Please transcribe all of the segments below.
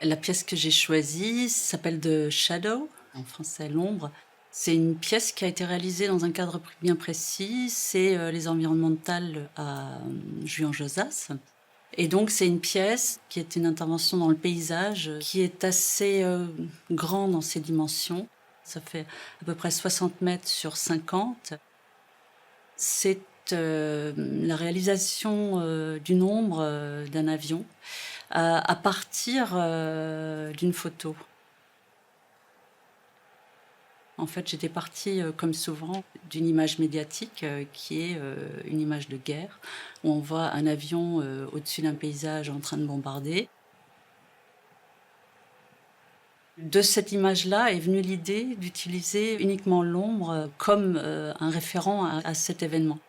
La pièce que j'ai choisie s'appelle The Shadow, en français l'ombre. C'est une pièce qui a été réalisée dans un cadre bien précis, c'est les environnementales à Juan-Josas. Et donc c'est une pièce qui est une intervention dans le paysage, qui est assez grand dans ses dimensions. Ça fait à peu près 60 mètres sur 50. C'est la réalisation d'une ombre d'un avion à partir d'une photo. En fait, j'étais partie, comme souvent, d'une image médiatique qui est une image de guerre, où on voit un avion au-dessus d'un paysage en train de bombarder. De cette image-là est venue l'idée d'utiliser uniquement l'ombre comme un référent à cet événement.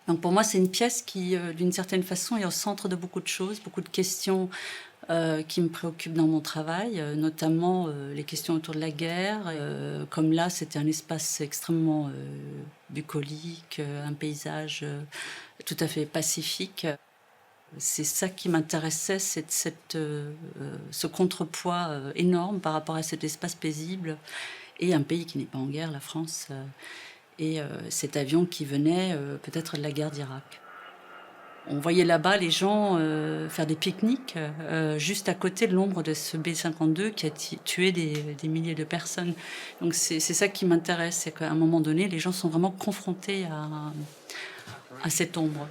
Donc pour moi, c'est une pièce qui, d'une certaine façon, est au centre de beaucoup de choses, beaucoup de questions qui me préoccupent dans mon travail, notamment les questions autour de la guerre. Comme là, c'était un espace extrêmement bucolique, un paysage tout à fait pacifique. C'est ça qui m'intéressait, ce contrepoids énorme par rapport à cet espace paisible et un pays qui n'est pas en guerre, la France, et cet avion qui venait peut-être de la guerre d'Irak. On voyait là-bas les gens faire des pique-niques juste à côté de l'ombre de ce B-52 qui a tué des milliers de personnes. Donc c'est ça qui m'intéresse, c'est qu'à un moment donné, les gens sont vraiment confrontés à cette ombre.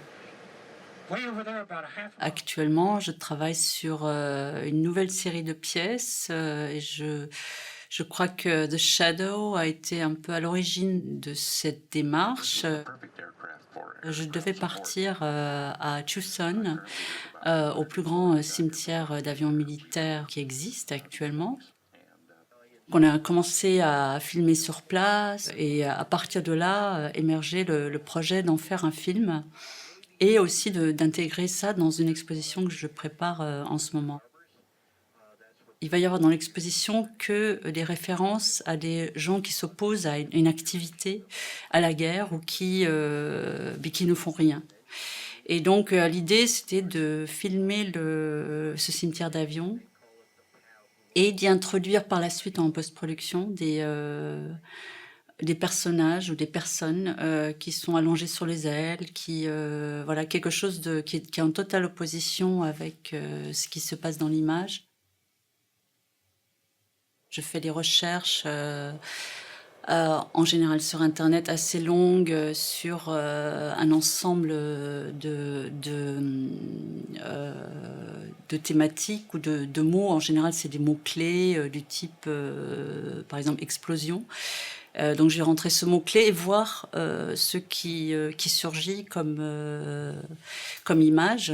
Actuellement, je travaille sur une nouvelle série de pièces et je crois que The Shadow a été un peu à l'origine de cette démarche. Je devais partir à Tucson, au plus grand cimetière d'avions militaires qui existe actuellement. On a commencé à filmer sur place et à partir de là, émerger le projet d'en faire un film et aussi d'intégrer ça dans une exposition que je prépare en ce moment. Il va y avoir dans l'exposition que des références à des gens qui s'opposent à une activité, à la guerre ou mais qui ne font rien. Et donc l'idée c'était de filmer ce cimetière d'avions et d'y introduire par la suite en post-production des personnages ou des personnes qui sont allongées sur les ailes, voilà, quelque chose qui est en totale opposition avec ce qui se passe dans l'image. Je fais des recherches en général sur Internet assez longues sur un ensemble de thématiques ou de mots. En général, c'est des mots-clés du type, par exemple, explosion. Donc, je vais rentrer ce mot-clé et voir ce qui surgit comme image.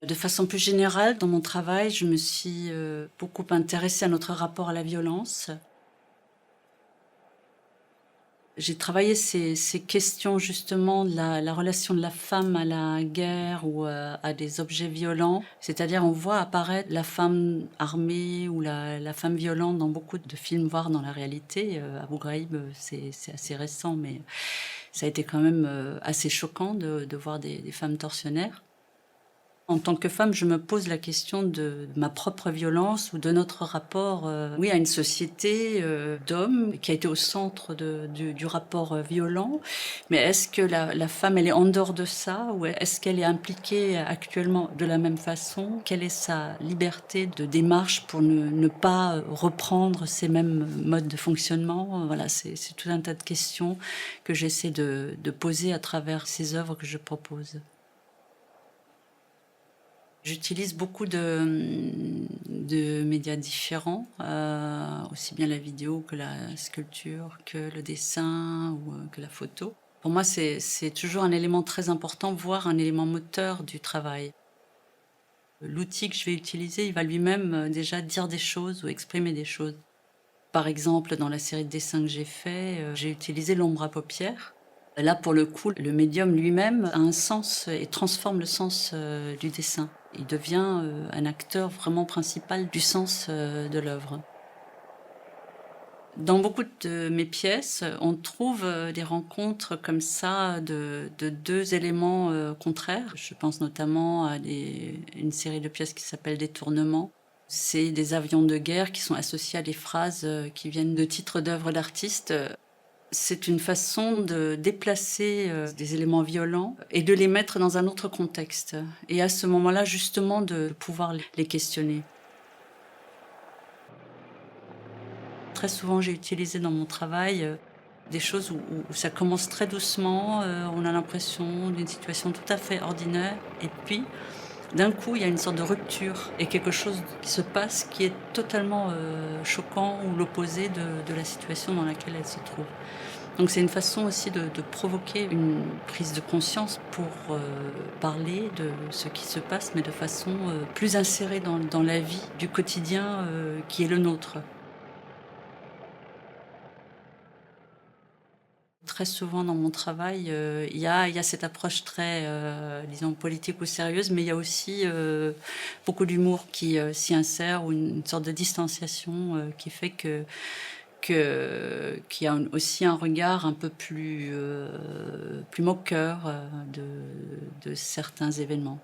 De façon plus générale, dans mon travail, je me suis beaucoup intéressée à notre rapport à la violence. J'ai travaillé ces questions justement de la relation de la femme à la guerre ou à des objets violents. C'est-à-dire on voit apparaître la femme armée ou la femme violente dans beaucoup de films, voire dans la réalité. Abu Ghraib, c'est assez récent, mais ça a été quand même assez choquant de voir des femmes tortionnaires. En tant que femme, je me pose la question de ma propre violence ou de notre rapport oui, à une société d'hommes qui a été au centre du rapport violent. Mais est-ce que la femme, elle est en dehors de ça ou est-ce qu'elle est impliquée actuellement de la même façon? Quelle est sa liberté de démarche pour ne pas reprendre ces mêmes modes de fonctionnement? Voilà, c'est tout un tas de questions que j'essaie de poser à travers ces œuvres que je propose. J'utilise beaucoup de médias différents, aussi bien la vidéo que la sculpture, que le dessin ou que la photo. Pour moi, c'est toujours un élément très important, voire un élément moteur du travail. L'outil que je vais utiliser, il va lui-même déjà dire des choses ou exprimer des choses. Par exemple, dans la série de dessins que j'ai fait, j'ai utilisé l'ombre à paupières. Là, pour le coup, le médium lui-même a un sens et transforme le sens du dessin. il devient, un acteur vraiment principal du sens, de l'œuvre. Dans beaucoup de mes pièces, on trouve, des rencontres comme ça de 2 éléments, contraires. Je pense notamment à une série de pièces qui s'appelle Détournement. C'est des avions de guerre qui sont associés à des phrases, qui viennent de titres d'œuvres d'artistes. C'est une façon de déplacer, des éléments violents et de les mettre dans un autre contexte et à ce moment-là, justement, de pouvoir les questionner. Très souvent, j'ai utilisé dans mon travail, des choses où ça commence très doucement, on a l'impression d'une situation tout à fait ordinaire et puis, d'un coup, il y a une sorte de rupture et quelque chose qui se passe qui est totalement, choquant ou l'opposé de la situation dans laquelle elle se trouve. Donc c'est une façon aussi de provoquer une prise de conscience pour, parler de ce qui se passe, mais de façon, plus insérée dans la vie du quotidien, qui est le nôtre. Très souvent dans mon travail, il y a cette approche très, disons politique ou sérieuse, mais il y a aussi, beaucoup d'humour qui, s'y insère ou une sorte de distanciation, qui fait qu'il y a aussi un regard un peu plus, plus moqueur, de certains événements.